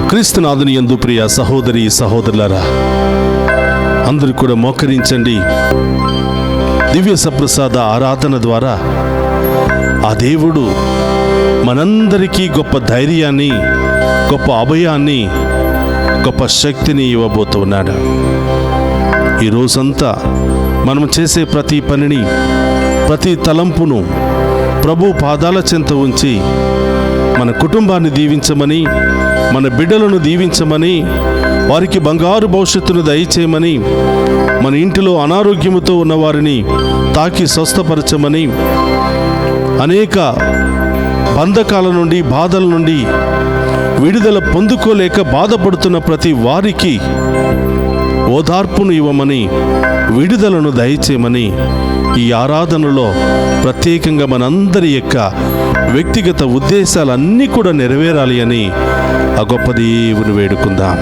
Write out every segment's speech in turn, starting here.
క్రీస్తునాథుని యందు ప్రియ సహోదరి సహోదరులారా, అందరూ కూడా మోకరించండి. దివ్య సప్రసాద ఆరాధన ద్వారా ఆ దేవుడు మనందరికీ గొప్ప ధైర్యాన్ని, గొప్ప అభయాన్ని, గొప్ప శక్తిని ఇవ్వబోతున్నాడు. ఈ రోజంతా మనం చేసే ప్రతి పనిని, ప్రతి తలంపును ప్రభు పాదాల చెంత ఉంచి మన కుటుంబాన్ని దీవించమని, మన బిడ్డలను దీవించమని, వారికి బంగారు భవిష్యత్తును దయచేయమని, మన ఇంటిలో అనారోగ్యముతో ఉన్నవారిని తాకి స్వస్థపరచమని, అనేక బంధకాల నుండి, బాధల నుండి విడుదల పొందుకోలేక బాధపడుతున్న ప్రతి వారికి ఓదార్పును ఇవ్వమని, విడుదలను దయచేయమని ఈ ఆరాధనలో ప్రత్యేకంగా మనందరి యొక్క వ్యక్తిగత ఉద్దేశాలన్నీ కూడా నెరవేరాలి అని ఆ గొప్ప దేవుని వేడుకుందాం.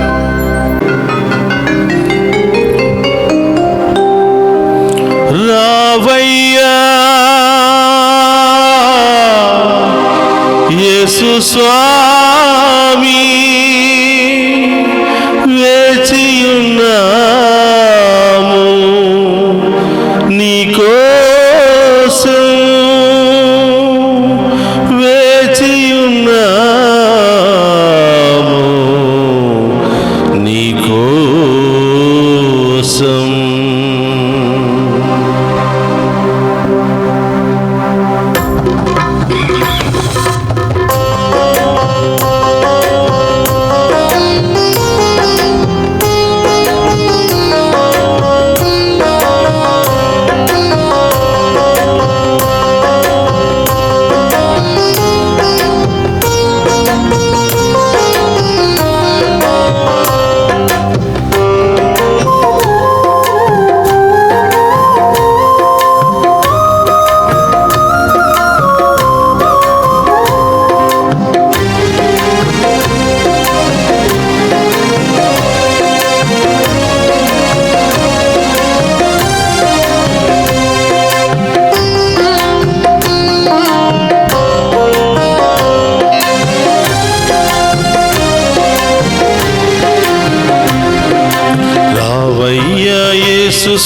రావయ్యా యేసు స్వామి, వేచియున్నాము నీకోసం, వేచియున్నాము నీకోసం.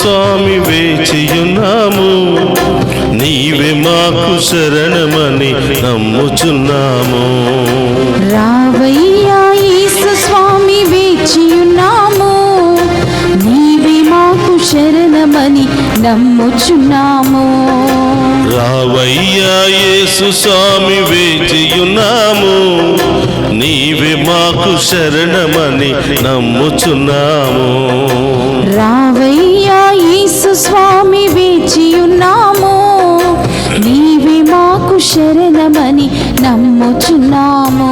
స్వామి వేచియున్నాము, నీవే మాకు శరణమని నమ్ముచున్నాము. రావయ్యా యేసు స్వామి వేచియున్నాము, నీవే మాకు శరణమని నమ్ముచున్నాము. రావయ్యా యేసు స్వామి వేచియున్నాము, నీవే మాకు శరణమని నమ్ముచున్నాము. రావయ్యా యేసు స్వామి వేచియున్నాము, నీవే మాకు శరణమని నమ్ముచున్నాము.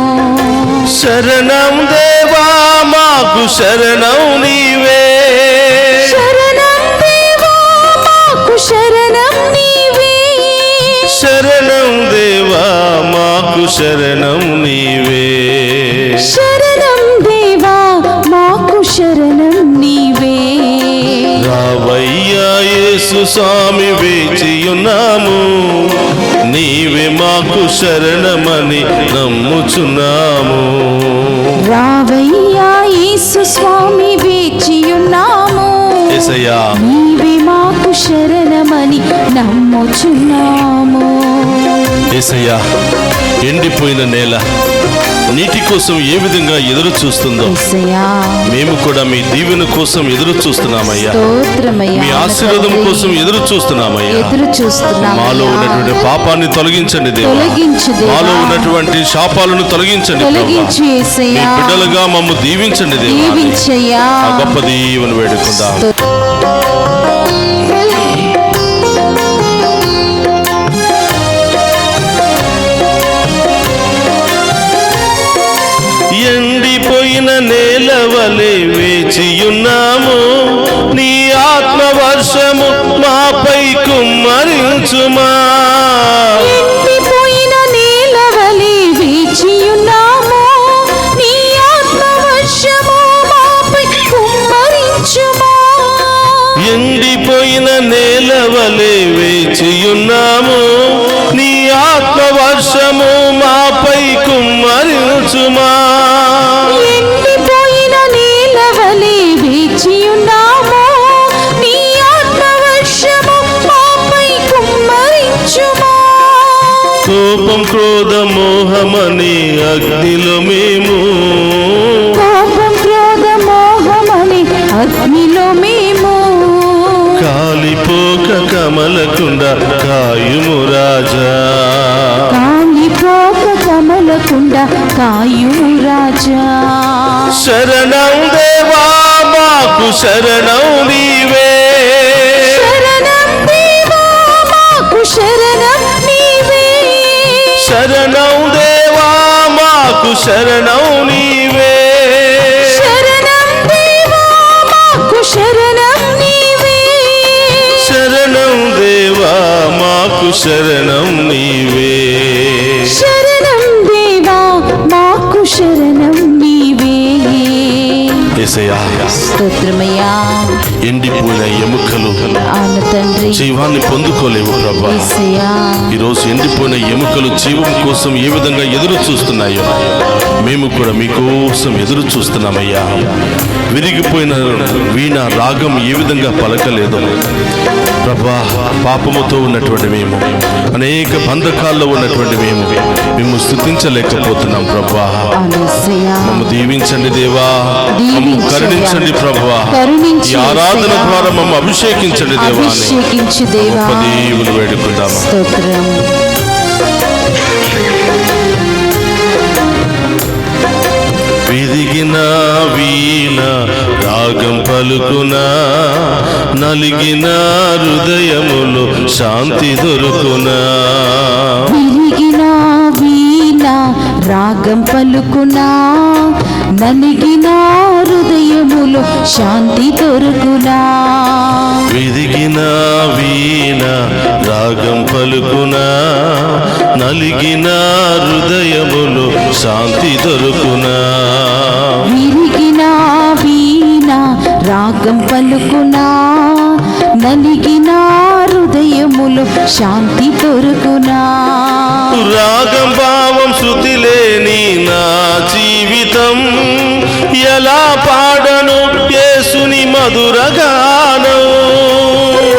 శరణం దేవా మాకు శరణం నీవే, శరణం దేవా మాకు శరణం నీవే, శరణం దేవా మాకు శరణం నీవే, శరణం దేవా మాకు శరణం నీవే. రావయ్యా యేసు స్వామి వేచియున్నాము, నీవే మాకు శరణమని నమ్ముచున్నాము. రావయ్యా యేసు స్వామి వేచియున్నాము, యేసయ్యా నీవే మాకు శరణమని నమ్ముచున్నాము. యేసయ్యా, ఎండిపోయిన నేల నీటి కోసం ఏ విధంగా ఎదురు చూస్తుందో మేము కూడా మీ దీవెన కోసం ఎదురు చూస్తున్నామయ్యా. మీ ఆశీర్వాదం కోసం ఎదురు చూస్తున్నామయ్యా. మాలో ఉన్నటువంటి పాపాన్ని తొలగించండి దేవా, మాలో ఉన్నటువంటి శాపాలను తొలగించండి, మీ బిడ్డలుగా మమ్ము దీవించండి దేవా. ఆ గొప్ప దీవెన వేడుకుందాం. ఎండిపోయిన నేల వలె వేచియున్నాము, నీ ఆత్మ వర్షము మాపై కుమ్మరించుమా. ఎండిపోయిన నేల వలె వేచియున్నాము, నీ ఆత్మ వర్షము మాపై కుమ్మరించుమా. నేలవలే వేచియున్నాము, నీ ఆత్మవర్షము మాపై కుమ్మరించుమా. ఎండిపోయిన నేలవలే వేచియున్నాము, నీ ఆత్మవర్షము మాపై కుమ్మరించుమా. కోపం క్రోధ మోహమని అగ్నిలో మేము, కోపం క్రోధ మోహమని అగ్నిలో మేము, కాలిపోక కమలకుండా కాయుము రాజా. కాలిపోక కమలకుండా కాయుము రాజా. శరణం దేవా మాకు శరణం నీవే, శరణం దేవా మాకు శరణం నీవే, శరణం దేవా మాకు శరణం నీవే, శరణం దేవా మాకు శరణం నీవే, శరణం దేవా మాకు శరణం నీవే. శరణం దేవా మాకు శరణం నీవే. యేసయ్యా, స్తోత్రమయ్యా. ఎండిపోయిన ఎముకలు అవును తండ్రి. జీవాన్ని పొందుకోలేవు ప్రభా. యేసయ్యా, ఈరోజు ఎండిపోయిన ఎముకలు జీవం కోసం ఏ విధంగా ఎదురు చూస్తున్నాయో మేము కూడా మీకోసం ఎదురు చూస్తున్నామయ్యా. విరిగిపోయిన వీణ రాగం ఏ విధంగా పలకలేదు ప్రభా. పాపముతో ఉన్నటువంటి మేము, అనేక బంధకాల్లో ఉన్నటువంటి మేము స్తుతించలేకపోతున్నాం ప్రభా. అవును యేసయ్యా. మమ్ము దీవించండి దేవా, మమ్ము దీవించయ్యా. కరుణించండి ప్రభా. కరుణించు ఈ ఆరాధన యేసయ్యా. ద్వారా మమ్ము అభిషేకించండి దేవా అని అభిషేకించు దేవా. గొప్ప దేవుని వేడుకుందామా. స్తోత్రం. విరిగిన వీణ రాగం పలుకునా, నలిగిన హృదయములు శాంతి దొరుకునా. విరిగిన వీణ రాగం పలుకునా, నలిగిన హృదయములో శాంతి దొరుకునా. విరిగిన వీణ రాగం పలుకునా, నలిగిన హృదయములు శాంతి దొరుకునా. విరిగిన వీణ రాగం పలుకునా, నలిగిన హృదయములో శాంతి దొరుకునా. రాగం భావం శృతి లేని నా జీవితం, ఎలా పాడను యేసుని మధుర గానం.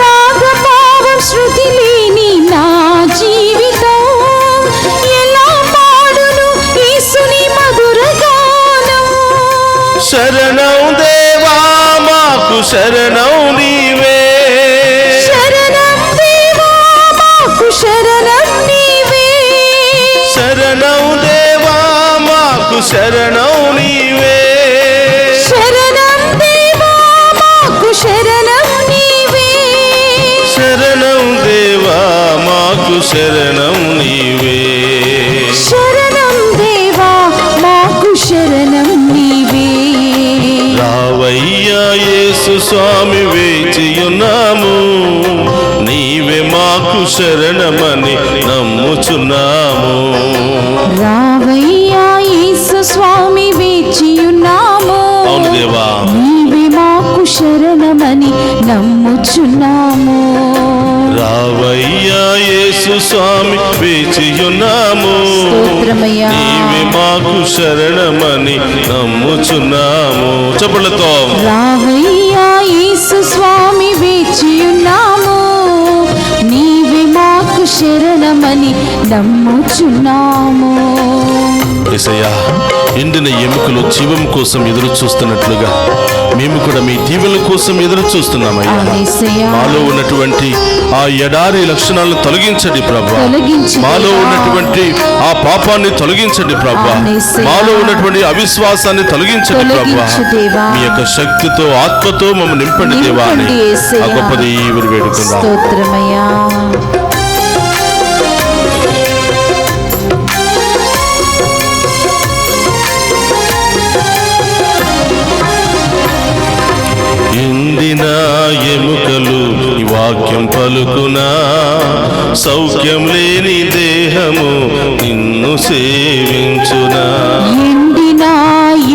రాగభావం శృతి లేని నా జీవితం, ఎలా పాడును యేసుని మధుర గానం. శరణం దేవా మాకు శరణం నీవే, శరణం దేవా మాకు శరణం నీవే, శరణం దేవా మాకు శరణం నీవే, శరణం దేవా మాకు శరణం నీవే, శరణం దేవా మాకు శరణం నీవే. శరణం దేవా మాకు శరణం నీవే. రావయ్యా యేసు స్వామి వేచియున్నాము, నీవే మాకు శరణమని నమ్ముచున్నాము. రావయ్యా యేసు స్వామి వేచియున్నాము, అవును దేవా, నీవే మాకు శరణమని నమ్ముచున్నాము. రావయ్యా యేసు స్వామి వేచియున్నాము, స్తోత్రమయ్యా. నీవే మాకు శరణమని నమ్ముచున్నాము. చప్పట్లతో రావయ్యా యేసు స్వామి వేచియున్నాము, నీవే మాకు శరణమని నమ్ముచున్నాము. యేసయ్యా, ఎండిన ఎముకలు జీవం కోసం ఎదురు చూస్తున్నట్లుగా మేము కూడా మీ దీవెనల కోసం ఎదురు చూస్తున్నామయ్యా. యేసయ్యా, మాలో ఉన్నటువంటి ఆ ఎడారి లక్షణాలను తొలగించండి ప్రభా. తొలగించు మాలో దేవా. ఉన్నటువంటి ఆ పాపాన్ని తొలగించండి ప్రభా. యేసయ్యా. మాలో ఉన్నటువంటి అవిశ్వాసాన్ని తొలగించండి ప్రభా. తొలగించు దేవా. మీ యొక్క శక్తితో ఆత్మతో మమ్మల్ని నింపండి దేవా అని నింపండి యేసయ్యా. ఆ గొప్ప దేవుని వేడుకుందాం. స్తోత్రమయ్యా. ఎండిన ఎముకలు ఈ వాక్యం పలుకునా, సౌఖ్యం లేని దేహము నిన్ను సేవించునా. ఎండిన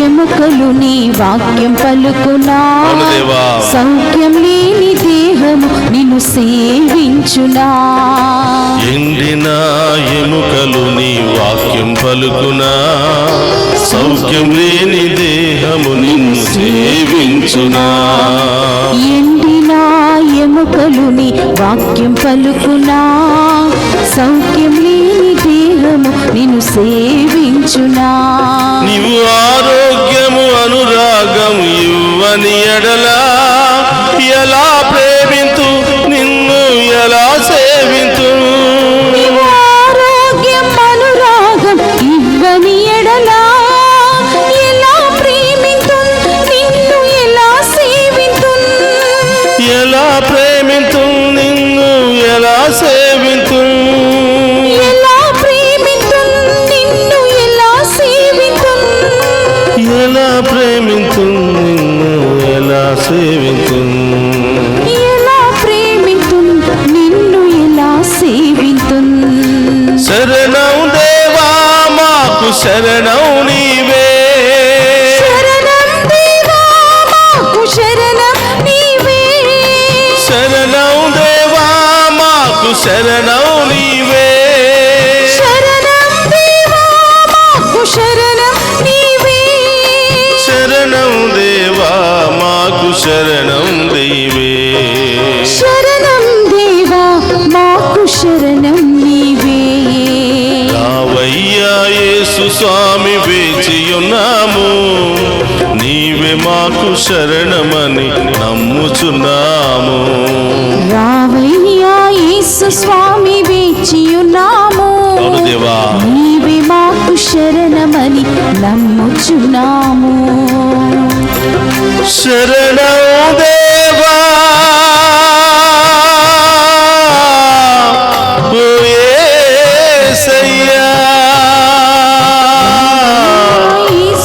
ఎముకలు నీ వాక్యం పలుకునా అవును దేవా. సౌఖ్యం లేని దేహము నిన్ను సేవించునా ఎండిన ఎముకలు నీ వాక్యం పలుకునా సౌఖ్యం లేని దేహము నిన్ను సేవించునా ఎండిన ఎముకలు నీ వాక్యం పలుకునా సౌఖ్యం లేని దేహము నిన్ను సేవించునా నీవు ఆరోగ్యము అనురాగం ఇవ్వని ఎడలా ఎలా ప్రేమింతు నిన్ను ఎలా సేవింతు నీవు ఆరోగ్యం అనురాగం ఇవ్వని ఎడలా ఎలా ప్రేమింతున్ నిన్ను ఎలా సేవింతున్ ఎలా ప్రేమింతు నిన్ను ఎలా సేవింతు ఎలా ప్రేమింతున్ నిన్ను ఎలా సేవింతున్ ఎలా ప్రేమింతు నిన్ను ఎలా సేవింతు ఎలా ప్రేమింతున్ నిన్ను ఎలా సేవింతున్ శరణం దేవా మాకు శరణం నీవే శరణం దేవా మాకు శరణం నీవే శరణం దేవా మాకు శరణం నీవే శరణం దేవా మాకు శరణం నీవే శరణం దేవా మాకు శరణం నీవే శరణం దేవా మాకు శరణం నీవే రావయ్యా యేసు స్వామి వేచియున్నాము నీవే మాకు శరణమని నమ్ముచున్నాము రావయ్యా యేసు స్వామి వేచియున్నాము అవును దేవా. నీవే మాకు శరణమని నమ్ముచున్నాము శరణం దేవా ఓ యేసయ్యా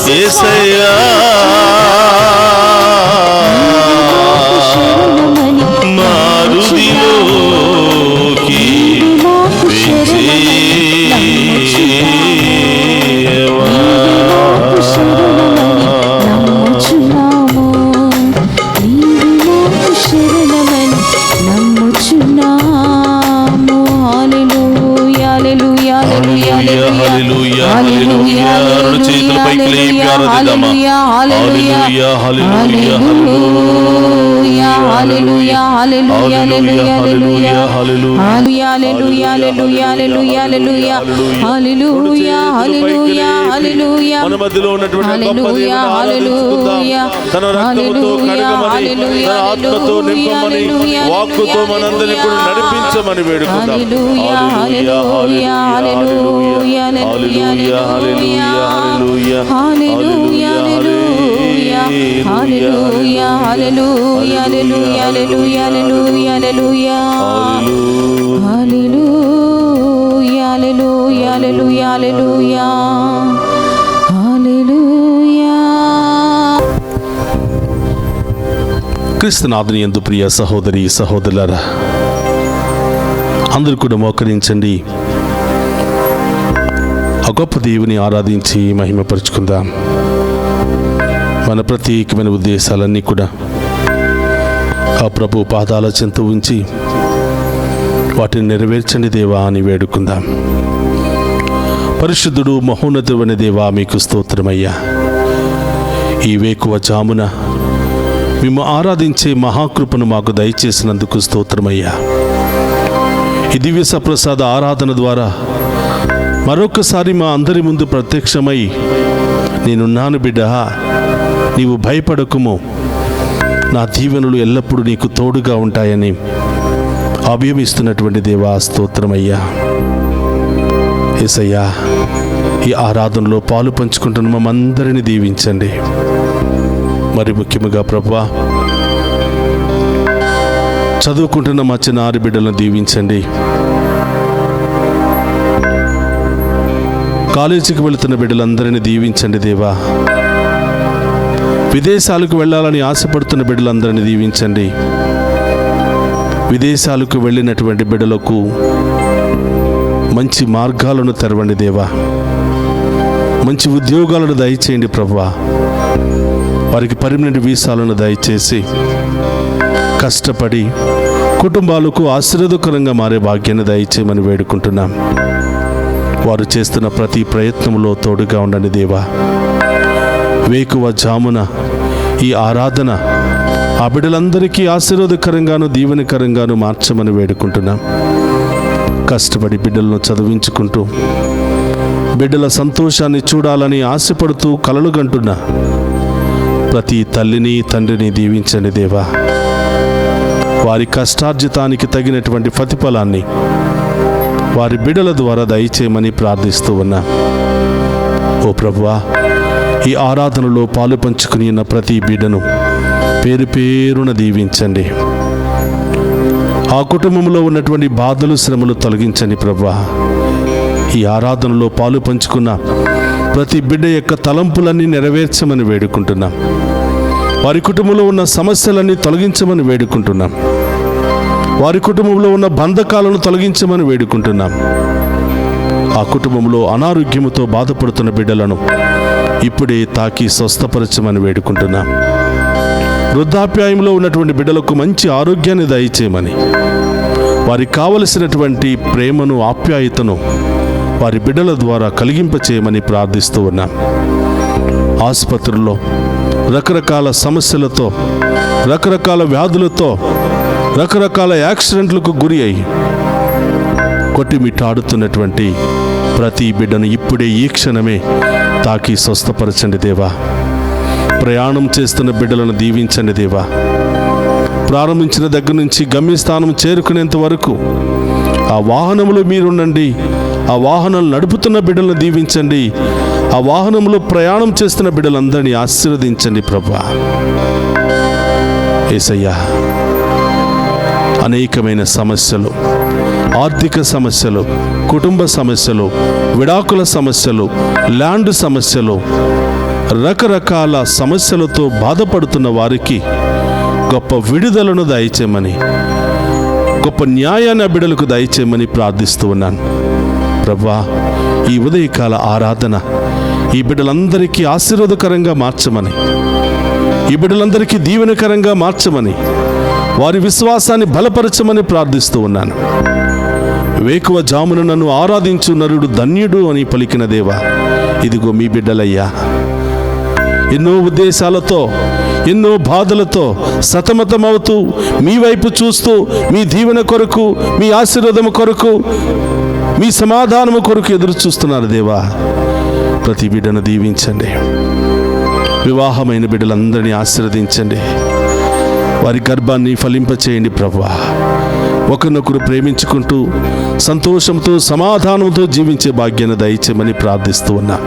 యేసయ్యా శరణమని మారుదిలోకి మాకు శరణమని నమ్ముచున్నాము నీవే మాకు శరణమని నమ్ముచున్నాము హల్లెలూయా హల్లెలూయా హల్లెలూయా హల్లెలూయా రెండు చేతులు పైకి లేపి ఆరాధిద్దామా హల్లెలూయా హల్లెలూయా హల్లెలూయా హల్లెలూయా హల్లెలూయా హల్లెలూయా హల్లెలూయా హల్లెలూయా హల్లెలూయా హల్లెలూయా హల్లెలూయా హల్లెలూయా హల్లెలూయా మన మధ్యలో ఉన్నటువంటి గొప్ప హల్లెలూయా దేవుని ఆరాధించుకుందాం. తన రక్తముతో కడగమని తన ఆత్మతో నింపమని వాక్కుతో మనందరినీ కూడా నడిపించమని వేడుకుందాం. హల్లెలూయా హల్లెలూయా హల్లెలూయా హల్లెలూయా హల్లెలూయా హల్లెలూయా హల్లెలూయా హల్లెలూయా హల్లెలూయా హల్లెలూయా హల్లెలూయా హల్లెలూయా హల్లెలూయా హల్లెలూయా హల్లెలూయా హల్లెలూయా. క్రీస్తునాథుని యందు ప్రియ సహోదరి సహోదరులారా, అందరూ కూడా మోకరించండి. ఆ గొప్ప దేవుని ఆరాధించి మహిమపరుచుకుందాం. మన ప్రత్యేకమైన ఉద్దేశాలన్నీ కూడా ఆ ప్రభు పాదాల చెంత ఉంచి వాటిని నెరవేర్చండి దేవా అని వేడుకుందాం. పరిశుద్ధుడు మహోన్నతుడైన దేవా మీకు స్తోత్రమయ్యా. ఈ వేకువ జామున మేము ఆరాధించే మహాకృపను మాకు దయచేసినందుకు స్తోత్రమయ్యా. ఈ దివ్య సప్రసాద ఆరాధన ద్వారా మరొకసారి మా అందరి ముందు ప్రత్యక్షమై నేనున్నాను బిడ్డ, నీవు భయపడకుము, నా దీవెనలు ఎల్లప్పుడూ నీకు తోడుగా ఉంటాయని అభయమిస్తున్నటువంటి దేవా స్తోత్రమయ్యా. యేసయ్యా, ఈ ఆరాధనలో పాలు పంచుకుంటున్న మమ్మందరినీ దీవించండి. మరి ముఖ్యముగా ప్రభువా, చదువుకుంటున్న మా చిన్న ఆరు బిడ్డలను దీవించండి. కాలేజీకి వెళుతున్న బిడ్డలందరినీ దీవించండి దేవా. విదేశాలకు వెళ్ళాలని ఆశపడుతున్న బిడ్డలందరినీ దీవించండి. విదేశాలకు వెళ్ళినటువంటి బిడ్డలకు మంచి మార్గాలను తెరవండి దేవా. మంచి ఉద్యోగాలను దయచేయండి ప్రభువా. వారికి పర్మనెంట్ వీసాలను దయచేసి కష్టపడి కుటుంబాలకు ఆశీర్వాదకరంగా మారే భాగ్యాన్ని దయచేయమని వేడుకుంటున్నాం. వారు చేస్తున్న ప్రతి ప్రయత్నంలో తోడుగా ఉండండి దేవా. వేకువ జామున ఈ ఆరాధన ఆ బిడ్డలందరికీ ఆశీర్వాదకరంగాను దీవెనకరంగాను మార్చమని వేడుకుంటున్నాం. కష్టపడి బిడ్డలను చదివించుకుంటూ బిడ్డల సంతోషాన్ని చూడాలని ఆశపడుతూ కలలు గంటున్న ప్రతి తల్లిని తండ్రిని దీవించండి దేవా. వారి కష్టార్జితానికి తగినటువంటి ప్రతిఫలాన్ని వారి బిడ్డల ద్వారా దయచేయమని ప్రార్థిస్తూ ఉన్నా. ఓ ప్రభువా, ఈ ఆరాధనలో పాలు పంచుకుని ఉన్న ప్రతి బిడ్డను పేరు పేరున దీవించండి. ఆ కుటుంబంలో ఉన్నటువంటి బాధలు శ్రమలు తొలగించండి ప్రభువా. ఈ ఆరాధనలో పాలు పంచుకున్న ప్రతి బిడ్డ యొక్క తలంపులన్నీ నెరవేర్చమని వేడుకుంటున్నాం. వారి కుటుంబంలో ఉన్న సమస్యలన్నీ తొలగించమని వేడుకుంటున్నాం. వారి కుటుంబంలో ఉన్న బంధకాలను తొలగించమని వేడుకుంటున్నాం. ఆ కుటుంబంలో అనారోగ్యముతో బాధపడుతున్న బిడ్డలను ఇప్పుడే తాకి స్వస్థపరచమని వేడుకుంటున్నాం. వృద్ధాప్యాయంలో ఉన్నటువంటి బిడ్డలకు మంచి ఆరోగ్యాన్ని దయచేయమని, వారికి కావలసినటువంటి ప్రేమను ఆప్యాయతను వారి బిడ్డల ద్వారా కలిగింపచేయమని ప్రార్థిస్తూ ఉన్నాం. ఆసుపత్రుల్లో రకరకాల సమస్యలతో, రకరకాల వ్యాధులతో, రకరకాల యాక్సిడెంట్లకు గురి అయి కొట్టిమిట్టాడుతున్నటువంటి ప్రతి బిడ్డను ఇప్పుడే ఈ క్షణమే తాకి స్వస్థపరచండి దేవా. ప్రయాణం చేస్తున్న బిడ్డలను దీవించండి దేవా. ప్రారంభించిన దగ్గర నుంచి గమ్యస్థానం చేరుకునేంత వరకు ఆ వాహనంలో మీరుండండి. ఆ వాహనాలు నడుపుతున్న బిడ్డలను దీవించండి. ఆ వాహనంలో ప్రయాణం చేస్తున్న బిడ్డలందరినీ ఆశీర్వదించండి ప్రభువా. యేసయ్యా, అనేకమైన సమస్యలు, ఆర్థిక సమస్యలు, కుటుంబ సమస్యలు, విడాకుల సమస్యలు, ల్యాండ్ సమస్యలు, రకరకాల సమస్యలతో బాధపడుతున్న వారికి గొప్ప విడుదలను దయచేయమని, గొప్ప న్యాయాన్ని ఆ బిడ్డలకు దయచేయమని ప్రార్థిస్తూ ఉన్నాను ప్రభువా. ఈ ఉదయకాల ఆరాధన ఈ బిడ్డలందరికీ ఆశీర్వాదకరంగా మార్చమని, ఈ బిడ్డలందరికీ దీవెనకరంగా మార్చమని, వారి విశ్వాసాన్ని బలపరచమని ప్రార్థిస్తూ ఉన్నాను. వేకువ జామున నన్ను ఆరాధించు నరుడు ధన్యుడు అని పలికిన దేవా, ఇదిగో మీ బిడ్డలయ్యా. ఎన్నో ఉద్దేశాలతో, ఎన్నో బాధలతో సతమతమవుతూ మీ వైపు చూస్తూ మీ దీవెన కొరకు, మీ ఆశీర్వాదము కొరకు, మీ సమాధానము కొరకు ఎదురు చూస్తున్నారు దేవా. ప్రతి బిడ్డను దీవించండి. వివాహమైన బిడ్డలందరినీ ఆశీర్వదించండి. వారి గర్భాన్ని ఫలింపచేయండి ప్రభువా. ఒకరినొకరు ప్రేమించుకుంటూ సంతోషంతో సమాధానంతో జీవించే భాగ్యాన్ని దయచేయమని ప్రార్థిస్తూ ఉన్నా.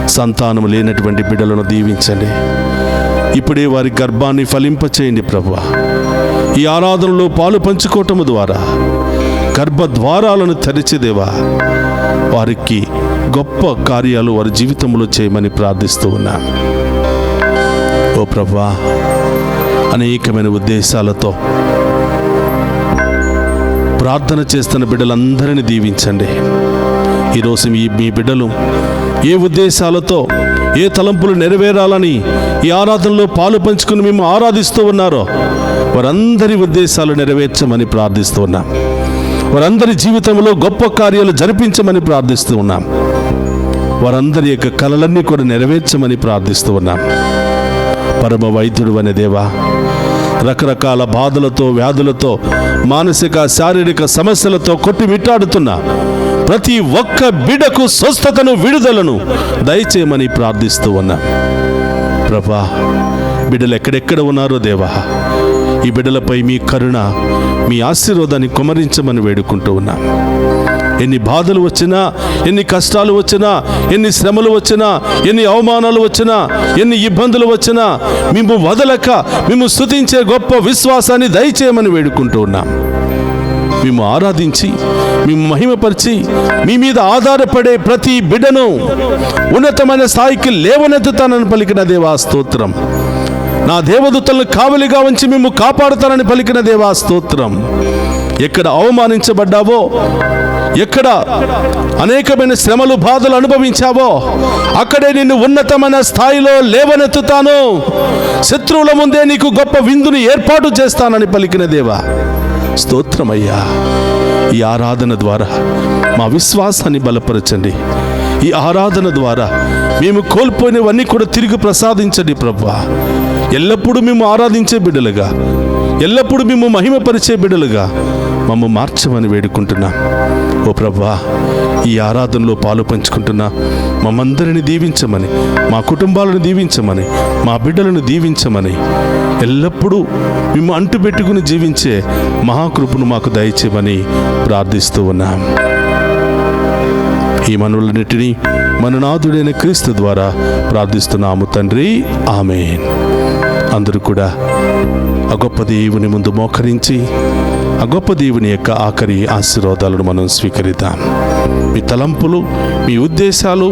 సంతానం లేనటువంటి బిడ్డలను దీవించండి. ఇప్పుడే వారి గర్భాన్ని ఫలింపచేయండి ప్రభువా. ఈ ఆరాధనలో పాలు పంచుకోవటం ద్వారా గర్భద్వారాలను తెరిచేదేవా, వారికి గొప్ప కార్యాలు వారి జీవితంలో చేయమని ప్రార్థిస్తూ ఉన్నా. ఓ ప్రభువా, అనేకమైన ఉద్దేశాలతో ప్రార్థన చేస్తున్న బిడ్డలందరినీ దీవించండి. ఈరోజు మీ బిడ్డలు ఏ ఉద్దేశాలతో, ఏ తలంపులు నెరవేరాలని ఈ ఆరాధనలో పాలు పంచుకుని మేము ఆరాధిస్తూ ఉన్నారో వారందరి ఉద్దేశాలు నెరవేర్చమని ప్రార్థిస్తూ ఉన్నాం. వారందరి జీవితంలో గొప్ప కార్యాలు జరిపించమని ప్రార్థిస్తూ ఉన్నాం. వారందరి యొక్క కలలన్నీ కూడా నెరవేర్చమని ప్రార్థిస్తూ ఉన్నాం. పరమ వైద్యుడు అనే దేవా, రకరకాల బాధలతో, వ్యాధులతో, మానసిక శారీరక సమస్యలతో కొట్టిమిట్టాడుతున్న ప్రతి ఒక్క బిడ్డకు స్వస్థతను, విడుదలను దయచేయమని ప్రార్థిస్తూ ఉన్నా. ప్రభా, బిడ్డలు ఎక్కడెక్కడ ఉన్నారో దేవా, ఈ బిడ్డలపై మీ కరుణ, మీ ఆశీర్వాదాన్ని కుమరించమని వేడుకుంటూ ఉన్నా. ఎన్ని బాధలు వచ్చినా, ఎన్ని కష్టాలు వచ్చినా, ఎన్ని శ్రమలు వచ్చినా, ఎన్ని అవమానాలు వచ్చినా, ఎన్ని ఇబ్బందులు వచ్చినా మేము వదలక మేము స్తుతించే గొప్ప విశ్వాసాన్ని దయచేయమని వేడుకుంటూ ఉన్నాం. మేము ఆరాధించి, మేము మహిమపరిచి, మీ మీద ఆధారపడే ప్రతి బిడ్డను ఉన్నతమైన స్థాయికి లేవనెత్తుతానని పలికిన దేవా స్తోత్రం. నా దేవదూతలను కావలిగా ఉంచి మేము కాపాడుతానని పలికిన దేవా స్తోత్రం. ఎక్కడ అవమానించబడ్డావో, ఎక్కడ అనేకమైన శ్రమలు బాధలు అనుభవించావో అక్కడే నిన్ను ఉన్నతమైన స్థాయిలో లేవనెత్తుతాను, శత్రువుల ముందే నీకు గొప్ప విందుని ఏర్పాటు చేస్తానని పలికిన దేవా స్తోత్రమయ్యా. ఈ ఆరాధన ద్వారా మా విశ్వాసాన్ని బలపరచండి. ఈ ఆరాధన ద్వారా మేము కోల్పోయినవన్నీ కూడా తిరిగి ప్రసాదించండి ప్రభువా. ఎల్లప్పుడూ మేము ఆరాధించే బిడ్డలుగా, ఎల్లప్పుడూ మేము మహిమపరిచే బిడ్డలుగా మమ్మ మార్చమని వేడుకుంటున్నాం. ఓ ప్రభువా, ఈ ఆరాధనలో పాలు పంచుకుంటున్నా మమ్మందరిని దీవించమని, మా కుటుంబాలను దీవించమని, మా బిడ్డలను దీవించమని, ఎల్లప్పుడూ మేము అంటుపెట్టుకుని జీవించే మహాకృపను మాకు దయచేయమని ప్రార్థిస్తూ ఉన్నాం. ఈ మనవులన్నిటినీ మన నాథుడైన క్రీస్తు ద్వారా ప్రార్థిస్తున్నాము తండ్రి, ఆమేన్. అందరూ కూడా ఆ గొప్ప దేవుని ముందు మోకరించి ఆ గొప్ప దేవుని యొక్క ఆఖరి ఆశీర్వాదాలను మనం స్వీకరిద్దాం. మీ తలంపులు, మీ ఉద్దేశాలు,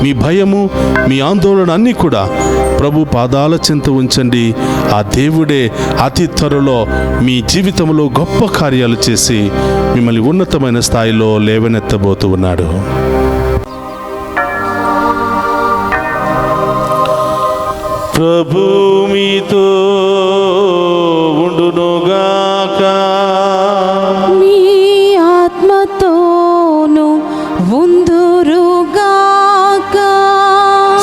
మీ భయము, మీ ఆందోళన అన్నీ కూడా ప్రభు పాదాల చెంత ఉంచండి. ఆ దేవుడే అతి త్వరలో మీ జీవితంలో గొప్ప కార్యాలు చేసి మిమ్మల్ని ఉన్నతమైన స్థాయిలో లేవనెత్తబోతూ ఉన్నాడు. ప్రభు మీతో ఉండునుగాక, మీ ఆత్మతోను ఉందురుగాక.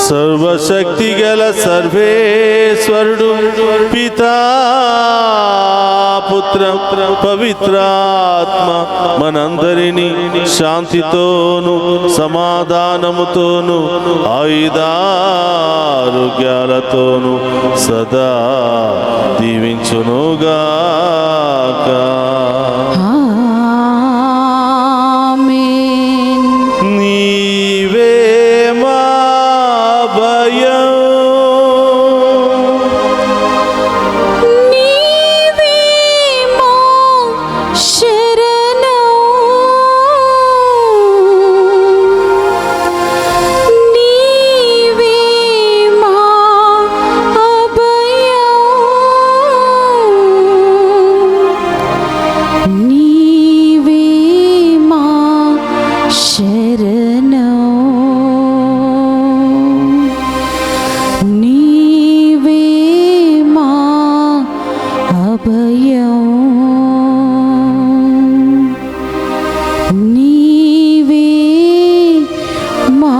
సర్వశక్తి గల సర్వేశ్వరుడు పితా పుత్ర పవిత్రాత్మ మనందరినీ శాంతితోను సమాధానముతోను ఆయుధారోగ్యాలతోను సదా దీవించునుగాక. ఆమేన్. నీవే మా భయం, నీవే మా శరణం, నీవే మా అభయం, నీవే మా శరణం, నీవే మా అభయం, నీవే మా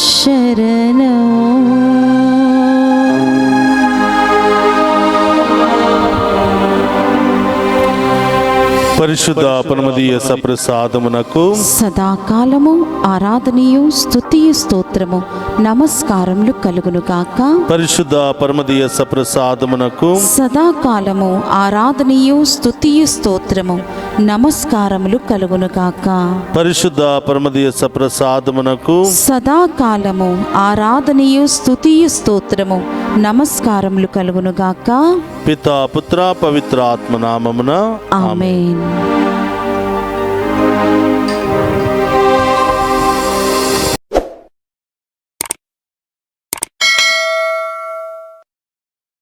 శరణం. పరిశుద్ధ పరమదీయ సప్రసాదమునకు సదాకాలము ఆరాధనీయు స్తుతియు స్తోత్రము నమస్కారములు కలుగునుగాక. పరిశుద్ధ పరమదీయ సప్రసాదమునకు సదాకాలము ఆరాధనీయు స్తుతియు స్తోత్రము నమస్కారములు కలుగునుగాక. పరిశుద్ధ పరమదీయ సప్రసాదమునకు సదాకాలము ఆరాధనీయు స్తుతియు స్తోత్రము నమస్కారములు కలుగునుగాక. పితా పుత్ర పవిత్ర ఆత్మ నామమున ఆమేన్.